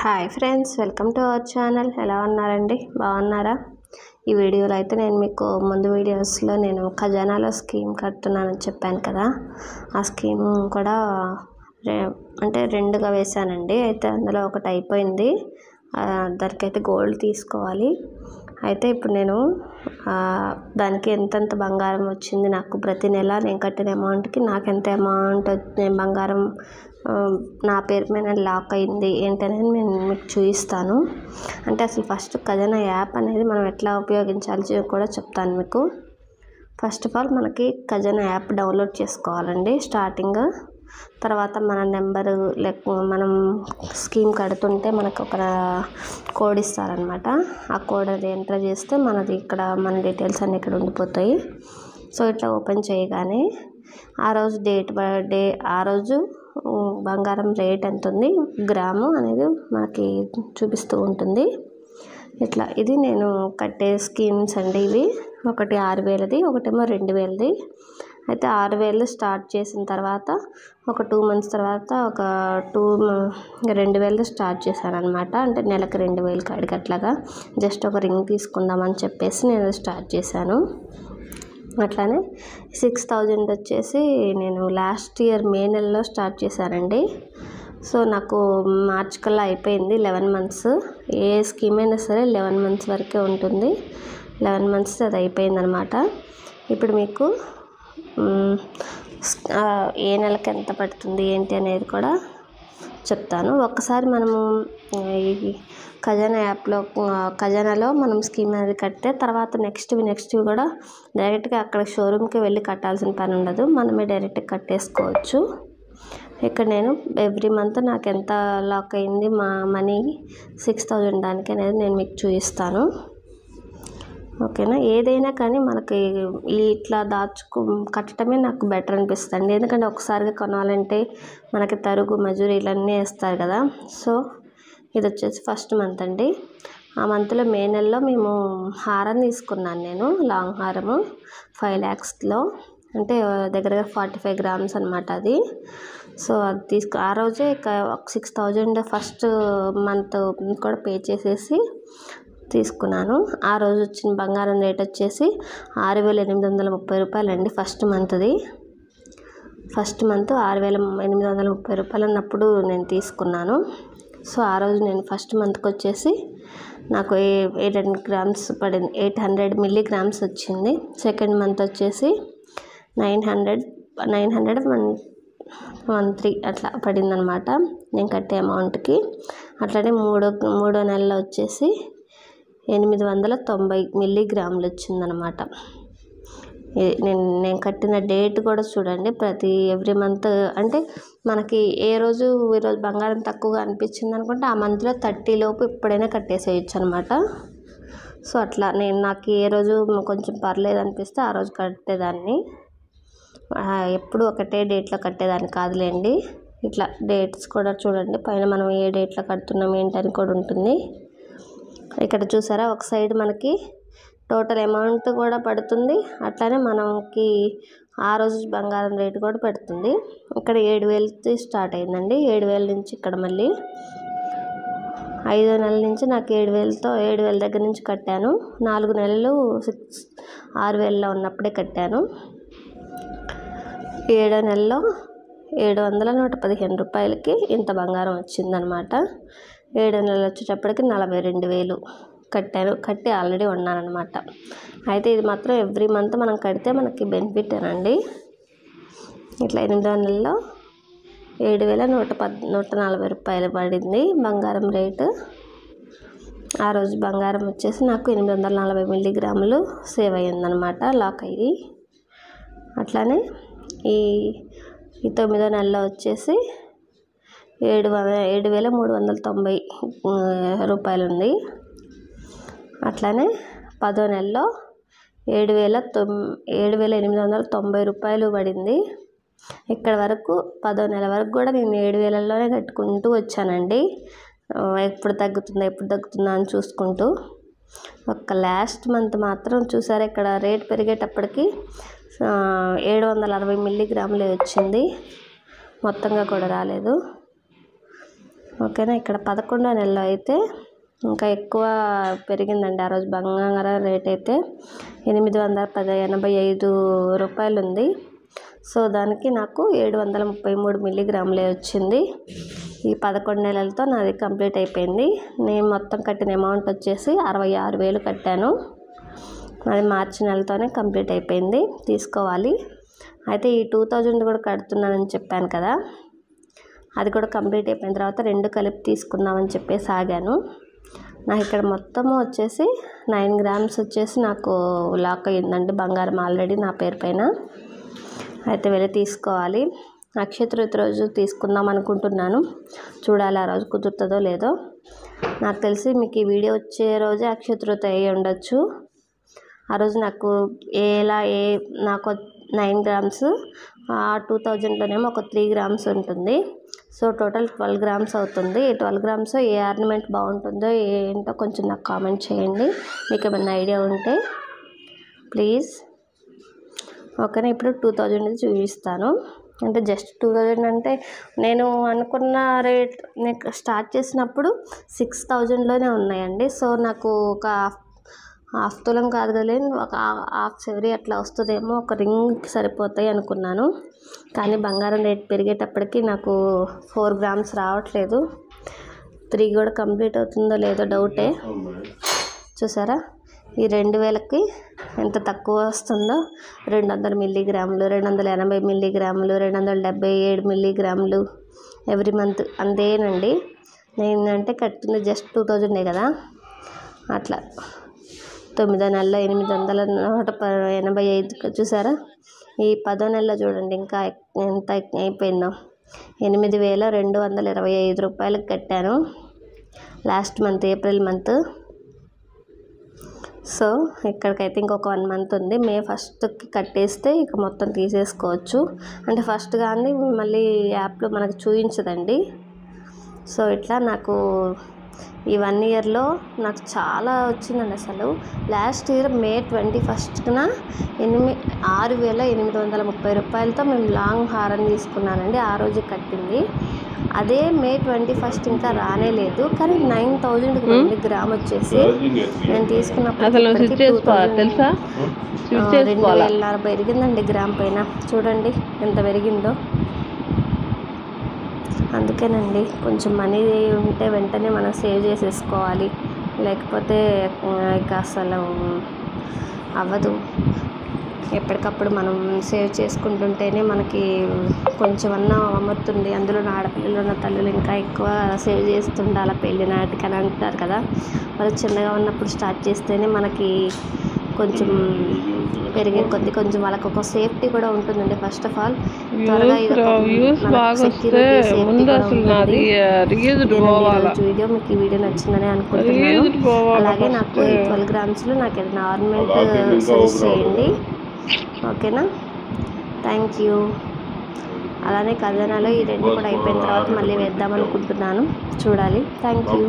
Hi friends, welcome to our channel. ఎలా ఉన్నారండి? బాగున్నారా? ఈ వీడియోలో అయితే నేను మీకు ముందు వీడియోస్లో నేను ఖజానాలో స్కీమ్ కడుతున్నానని చెప్పాను కదా. ఆ స్కీమ్ కూడా అంటే రెండుగా వేశానండి. అయితే అందులో ఒకటి అయిపోయింది. దానికైతే గోల్డ్ తీసుకోవాలి. అయితే ఇప్పుడు నేను దానికి ఎంతెంత బంగారం వచ్చింది, నాకు ప్రతి నెల నేను కట్టిన అమౌంట్కి నాకు ఎంత అమౌంట్ బంగారం నా పేరు మీద లాక్ అయింది ఏంటనేది నేను మీకు చూపిస్తాను. అంటే అసలు ఫస్ట్ ఖజానా యాప్ అనేది మనం ఎట్లా ఉపయోగించాలి కూడా చెప్తాను మీకు. ఫస్ట్ ఆఫ్ ఆల్ మనకి ఖజానా యాప్ డౌన్లోడ్ చేసుకోవాలండి స్టార్టింగ్. తర్వాత మన నెంబరు మనం స్కీమ్ కడుతుంటే మనకు ఒక కోడ్ ఇస్తారనమాట. ఆ కోడ్ అది ఎంటర్ చేస్తే మనది ఇక్కడ మన డీటెయిల్స్ అన్నీ ఇక్కడ ఉండిపోతాయి. సో ఇట్లా ఓపెన్ చేయగానే ఆ రోజు డే ఆ రోజు బంగారం రేట్ ఎంత ఉంది, గ్రాము అనేది మనకి చూపిస్తూ ఉంటుంది. ఇట్లా ఇది నేను కట్టే స్కీమ్స్ అండి. ఇవి ఒకటి 6,000ది, ఒకటేమో 2,000ది. అయితే 6,000 స్టార్ట్ చేసిన తర్వాత ఒక 2 months తర్వాత ఒక 2,000 స్టార్ట్ చేశాను అనమాట. అంటే నెలకు 2,000 కాడికి అట్లాగా జస్ట్ ఒక రింగ్ తీసుకుందామని చెప్పేసి నేను స్టార్ట్ చేశాను. అట్లానే 6,000 వచ్చేసి నేను లాస్ట్ ఇయర్ మే నెలలో స్టార్ట్ చేశానండి. సో నాకు మార్చ్ కల్లా అయిపోయింది 11 months. ఏ స్కీమ్ అయినా సరే 11 months వరకే ఉంటుంది. 11 months అది అయిపోయిందనమాట. ఇప్పుడు మీకు ఏ నెలకి ఎంత పడుతుంది ఏంటి అనేది కూడా చెప్తాను. ఒక్కసారి మనము ఈ ఖజానా యాప్లో ఖజానాలో మనం స్కీమ్ అనేది కడితే తర్వాత నెక్స్ట్ కూడా డైరెక్ట్గా అక్కడ షోరూమ్కి వెళ్ళి కట్టాల్సిన పని ఉండదు. మనమే డైరెక్ట్గా కట్టేసుకోవచ్చు. ఇక్కడ నేను ఎవ్రీ మంత్ నాకు ఎంత లాక్ అయింది మా మనీ 6,000 దానికి అనేది నేను మీకు చూపిస్తాను. ఓకేనా? ఏదైనా కానీ మనకి ఇట్లా కట్టడమే నాకు బెటర్ అనిపిస్తుంది. ఎందుకంటే ఒకసారిగా కొనాలంటే మనకి తరుగు మజూరీ ఇవన్నీ వేస్తారు కదా. సో ఇది వచ్చేసి ఫస్ట్ మంత్ అండి. ఆ మంత్లో మే నెలలో మేము హారం తీసుకున్నాను నేను, లాంగ్ హారము 5 lakhsలో, అంటే దగ్గరగా 45 grams అనమాట అది. సో అది ఆ రోజే 6,000 ఫస్ట్ మంత్ కూడా పే చేసేసి తీసుకున్నాను. ఆ రోజు వచ్చిన బంగారం రేట్ వచ్చేసి 6,830 రూపాయలండి. ఫస్ట్ మంత్ది. ఫస్ట్ మంత్ 6,830 రూపాయలు అన్నప్పుడు నేను తీసుకున్నాను. సో ఆ రోజు నేను ఫస్ట్ మంత్కి వచ్చేసి నాకు 800 grams పడింది, 800 milligrams వచ్చింది. సెకండ్ మంత్ వచ్చేసి 913 అట్లా పడింది అనమాట నేను కట్టే అమౌంట్కి. అట్లనే మూడో నెలలో వచ్చేసి 890 milligrams వచ్చిందనమాట. నేను కట్టిన డేట్ కూడా చూడండి. ఎవ్రీ మంత్ అంటే మనకి ఈరోజు బంగారం తక్కువగా అనిపించింది అనుకుంటే ఆ మంత్లో 30 లోపు ఎప్పుడైనా కట్టేసేయచ్చు అనమాట. సో అట్లా నాకు ఏ రోజు కొంచెం పర్లేదు అనిపిస్తే ఆ రోజు కట్టేదాన్ని. ఎప్పుడు ఒకటే డేట్లో కట్టేదాన్ని కాదులేండి. ఇట్లా డేట్స్ కూడా చూడండి, పైన మనం ఏ డేట్లో కడుతున్నాం ఏంటని కూడా ఉంటుంది. ఇక్కడ చూసారా, ఒక సైడ్ మనకి టోటల్ అమౌంట్ కూడా పడుతుంది. అట్లానే మనకి ఆ రోజు బంగారం రేటు కూడా పెడుతుంది. ఇక్కడ 7,000 స్టార్ట్ అయిందండి. 7,000 నుంచి ఇక్కడ మళ్ళీ 5వ నెల నుంచి నాకు 7,000 దగ్గర నుంచి కట్టాను. 4 నెలలు 6,000లో ఉన్నప్పుడే కట్టాను. 7వ నెలలో 715 రూపాయలకి ఇంత బంగారం వచ్చిందనమాట. 7వ నెల వచ్చేటప్పటికి 42,000 కట్టి ఆల్రెడీ ఉన్నానమాట. అయితే ఇది మాత్రం ఎవ్రీ మంత్ మనం కడితే మనకి బెనిఫిట్ అనండి. ఇట్లా 8వ నెలలో 7,140 రూపాయలు పడింది బంగారం రేటు. ఆ రోజు బంగారం వచ్చేసి నాకు 840 milligrams సేవ్ అయ్యిందనమాట, లాక్ అయ్యి. అట్లానే ఈ 9వ నెలలో వచ్చేసి 7,390 రూపాయలు ఉంది. అట్లానే 10వ నెలలో 7,890 రూపాయలు పడింది. ఇక్కడ వరకు 10వ నెల వరకు కూడా నేను 7,000లోనే కట్టుకుంటూ వచ్చానండి. ఎప్పుడు తగ్గుతుందా అని చూసుకుంటూ. ఒక్క లాస్ట్ మంత్ మాత్రం చూసారా, ఇక్కడ రేట్ పెరిగేటప్పటికి 760 milligrams వచ్చింది. మొత్తంగా కూడా రాలేదు. ఓకేనా. ఇక్కడ 11వ నెలలో అయితే ఇంకా ఎక్కువ పెరిగిందండి. ఆ రోజు బంగారం రేట్ అయితే 885 రూపాయలు ఉంది. సో దానికి నాకు 733 మిల్లీగ్రాములే వచ్చింది. ఈ 11 నెలలతో నాది కంప్లీట్ అయిపోయింది. నేను మొత్తం కట్టిన అమౌంట్ వచ్చేసి 66,000 కట్టాను. అది మార్చి నెలతోనే కంప్లీట్ అయిపోయింది. తీసుకోవాలి. అయితే ఈ 2000 కూడా కడుతున్నానని చెప్పాను కదా, అది కూడా కంప్లీట్ అయిపోయిన తర్వాత 2 కలిపి తీసుకుందామని చెప్పేసి ఆగాను. నాకు ఇక్కడ మొత్తము వచ్చేసి 9 గ్రామ్స్ వచ్చేసి నాకు లాక్ అయ్యిందండి బంగారం ఆల్రెడీ నా పేరు పైన. అయితే వెళ్ళి తీసుకోవాలి. అక్షయ తృతీయ రోజు తీసుకుందాం అనుకుంటున్నాను. చూడాలి ఆ రోజు కుదురుతుందో లేదో. నాకు తెలిసి మీకు ఈ వీడియో వచ్చే రోజే అక్షయ తృతీయ అయ్యి ఉండొచ్చు. ఆ రోజు నాకు నాకు 9 గ్రామ్స్, 2000లోనేమో ఒక 3 గ్రామ్స్ ఉంటుంది. సో టోటల్ 12 గ్రామ్స్ అవుతుంది. ఈ 12 గ్రామ్స్ ఏ ఆర్నమెంట్ బాగుంటుందో ఏంటో కొంచెం నాకు కామెంట్ చేయండి, మీకు ఏమైనా ఐడియా ఉంటే ప్లీజ్. ఓకేనా. ఇప్పుడు 2000 చూపిస్తాను. అంటే జస్ట్ 2000 అంటే నేను అనుకున్న రేట్ నేను స్టార్ట్ చేసినప్పుడు 6000లోనే ఉన్నాయండి. సో నాకు ఒక హాఫ్ తులం కాదు కదలే, ఒక హాఫ్ సెవరీ అట్లా వస్తుందేమో, ఒక రింగ్కి సరిపోతాయి అనుకున్నాను. కానీ బంగారం రేట్ పెరిగేటప్పటికి నాకు 4 గ్రామ్స్ రావట్లేదు. 3 కూడా కంప్లీట్ అవుతుందో లేదో డౌటే. చూసారా ఈ 2000కి ఎంత తక్కువ వస్తుందో. 200 మిల్లీగ్రాములు, 280 మిల్లీగ్రాములు, 277 మిల్లీగ్రాములు ఎవ్రీ మంత్ అంతేనండి. నేనంటే కట్టింది జస్ట్ 2000 కదా. అట్లా 9వ నెలలో 885 చూసారా. ఈ 10వ నెలలో చూడండి ఇంకా ఎంత అయిపోయిందో. 8,225 రూపాయలకు కట్టాను last month, April month. So ఇక్కడికైతే ఇంకొక 1 మంత్ ఉంది. మే 1కి కట్టేస్తే ఇక మొత్తం తీసేసుకోవచ్చు. అంటే ఫస్ట్ కానీ మళ్ళీ యాప్లో మనకు చూపించదండి. సో ఇట్లా నాకు ఈ 1 ఇయర్లో నాకు చాలా వచ్చిందండి అసలు. లాస్ట్ ఇయర్ మే 21న 6,830 రూపాయలతో మేము లాంగ్ హారం తీసుకున్నానండి. ఆ రోజు కట్టింది. అదే మే 21 ఇంకా రానే లేదు. కానీ 9,000కి 1 గ్రామ్ వచ్చేసి నేను తీసుకున్నప్పుడు 2,040 పెరిగిందండి గ్రామ్ పైన. చూడండి ఎంత పెరిగిందో. అందుకేనండి కొంచెం మనీ ఉంటే వెంటనే మనం సేవ్ చేసేసుకోవాలి, లేకపోతే ఇక అసలు అవ్వదు. ఎప్పటికప్పుడు మనం సేవ్ చేసుకుంటుంటేనే మనకి కొంచెమన్నా అమ్ముతుంది. అందులో ఆడపిల్లలు ఉన్న తల్లులు ఇంకా ఎక్కువ సేవ్ చేస్తుండాలి పెళ్ళి నాటికి అని అంటారు కదా. వాళ్ళు చిన్నగా ఉన్నప్పుడు స్టార్ట్ చేస్తేనే మనకి కొంచెం పెరిగే కొద్ది కొంచెం వాళ్ళకి ఒక సేఫ్టీ కూడా ఉంటుందండి. ఫస్ట్ ఆఫ్ ఆల్ త్వరగా వీడియో మీకు ఈ వీడియో నచ్చిందని అనుకుంటున్నాను. అలాగే నాకు 12 గ్రామ్స్లో నాకు ఏదైనా ఆర్నమెంట్ సజెస్ట్ చేయండి. ఓకేనా. Thank you. అలానే ఖజానాలో ఈ 2 కూడా అయిపోయిన తర్వాత మళ్ళీ వేద్దాం అనుకుంటున్నాను. చూడాలి. Thank you.